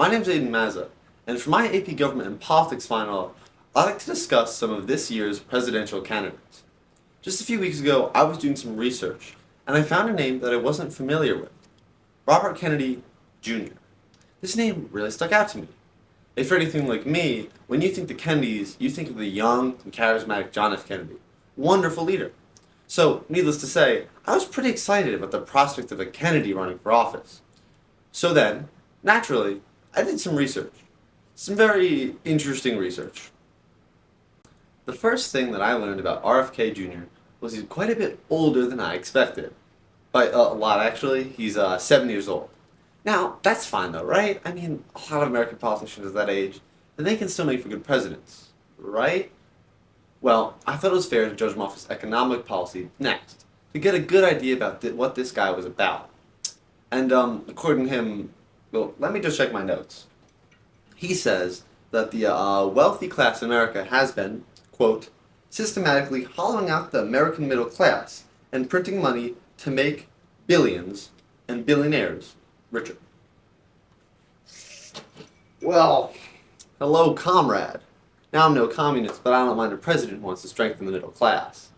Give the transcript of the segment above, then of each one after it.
My name's Aiden Mazza, and for my AP Government and Politics final, I'd like to discuss some of this year's presidential candidates. Just a few weeks ago, I was doing some research, and I found a name that I wasn't familiar with. Robert Kennedy Jr. This name really stuck out to me. If you're anything like me, when you think the Kennedys, you think of the young and charismatic John F. Kennedy. Wonderful leader. So, needless to say, I was pretty excited about the prospect of a Kennedy running for office. So then, naturally, I did some research. Some very interesting research. The first thing that I learned about RFK Jr. was he's quite a bit older than I expected. By a lot, actually. He's 7 years old. Now, that's fine though, right? I mean, a lot of American politicians at that age, and they can still make for good presidents, right? Well, I thought it was fair to judge him off his economic policy next, to get a good idea about what this guy was about. And according to him, well, let me just check my notes. He says that the wealthy class in America has been, quote, systematically hollowing out the American middle class and printing money to make billions and billionaires richer. Well, hello, comrade. Now I'm no communist, but I don't mind a president who wants to strengthen the middle class.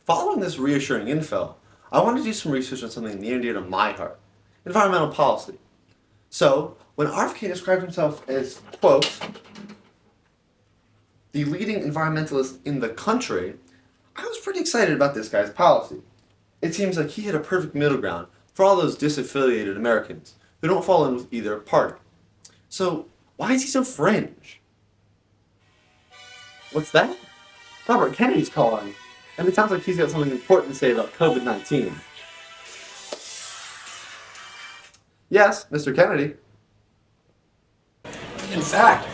Following this reassuring info, I wanted to do some research on something near and dear to my heart, environmental policy. So, when RFK described himself as, quote, the leading environmentalist in the country, I was pretty excited about this guy's policy. It seems like he hit a perfect middle ground for all those disaffiliated Americans who don't fall in with either party. So, why is he so fringe? What's that? Robert Kennedy's calling, and it sounds like he's got something important to say about COVID-19. Yes, Mr. Kennedy. In fact,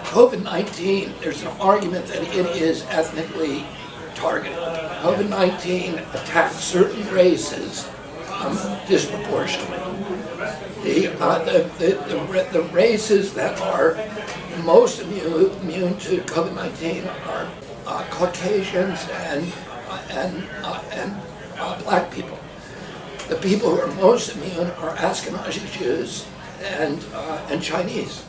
COVID-19, there's an argument that it is ethnically targeted. COVID-19 attacks certain races disproportionately. The races that are most immune to COVID-19 are Caucasians and black people. The people who are most immune are Ashkenazi Jews and Chinese.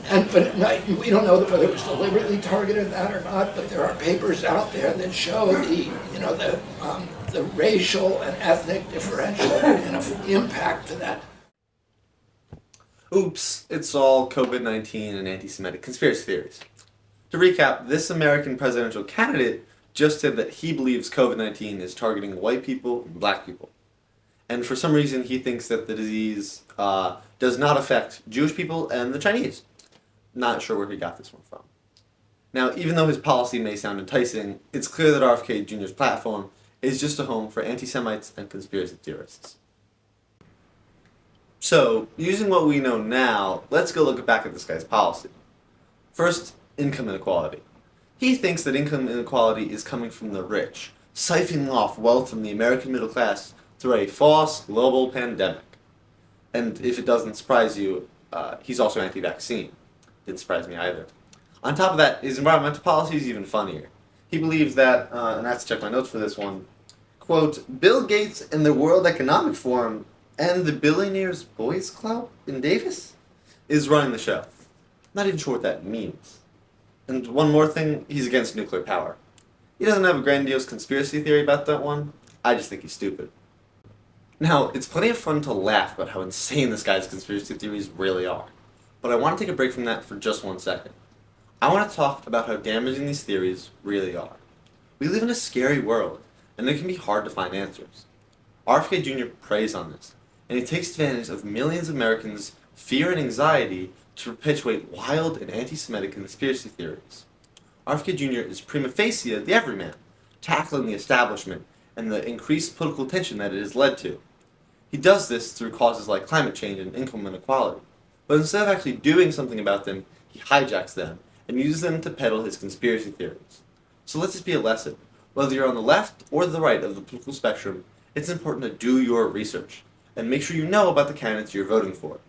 But we don't know whether it was deliberately targeted that or not. But there are papers out there that show the racial and ethnic differential impact to that. Oops, it's all COVID-19 and anti-Semitic conspiracy theories. To recap, this American presidential candidate just said that he believes COVID-19 is targeting white people and black people. And for some reason, he thinks that the disease does not affect Jewish people and the Chinese. Not sure where he got this one from. Now, even though his policy may sound enticing, it's clear that RFK Jr.'s platform is just a home for anti-Semites and conspiracy theorists. So, using what we know now, let's go look back at this guy's policy. First, income inequality. He thinks that income inequality is coming from the rich, siphoning off wealth from the American middle class through a false global pandemic. And if it doesn't surprise you, he's also anti-vaccine. Didn't surprise me either. On top of that, his environmental policy is even funnier. He believes that, and I have to check my notes for this one, quote, Bill Gates and the World Economic Forum and the Billionaires Boys Club in Davis is running the show. Not even sure what that means. And one more thing, he's against nuclear power. He doesn't have a grandiose conspiracy theory about that one. I just think he's stupid. Now, it's plenty of fun to laugh about how insane this guy's conspiracy theories really are. But I want to take a break from that for just 1 second. I want to talk about how damaging these theories really are. We live in a scary world, and it can be hard to find answers. RFK Jr. preys on this, and he takes advantage of millions of Americans' fear and anxiety to perpetuate wild and anti-Semitic conspiracy theories. RFK Jr. is prima facie the everyman, tackling the establishment and the increased political tension that it has led to. He does this through causes like climate change and income inequality. But instead of actually doing something about them, he hijacks them and uses them to peddle his conspiracy theories. So let this be a lesson. Whether you're on the left or the right of the political spectrum, it's important to do your research and make sure you know about the candidates you're voting for.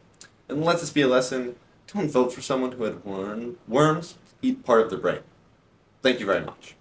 And let this be a lesson, don't vote for someone who had worms eat part of their brain. Thank you very much.